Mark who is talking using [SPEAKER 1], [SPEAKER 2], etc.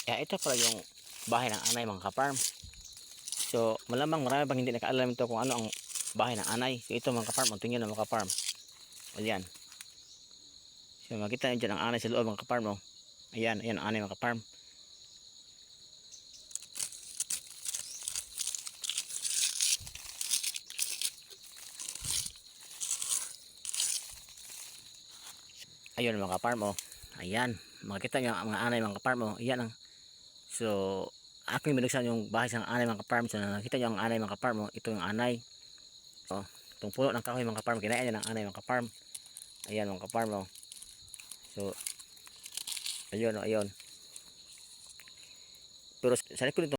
[SPEAKER 1] Kaya ito pala yung bahay ng anay mga ka-farm. So malamang marami pang hindi nakaalam ito kung ano ang bahay ng anay. So ito mga ka-farm, tingnan na mga ka-farm. Ayan. So makita nyo dyan ang anay sa loob mga ka-farm. Oh. Ayan, ayan ang anay mga ka-farm. Ayun mga ka-farm. Oh. Ayan, makita nyo ang mga anay mga ka-farm. Oh. Ayan ang. So aking binuksan yung bahay sa anay mga ka-farm. So nakita nyo ang anay mga ka-farm. Oh. Ito yung anay. So itong puno ng kahoy mga ka-farm, kinain niya ng anay mga ka-farm. Ayan mga ka-farm. Oh. So ayun, oh, ayun. Pero sa likod nito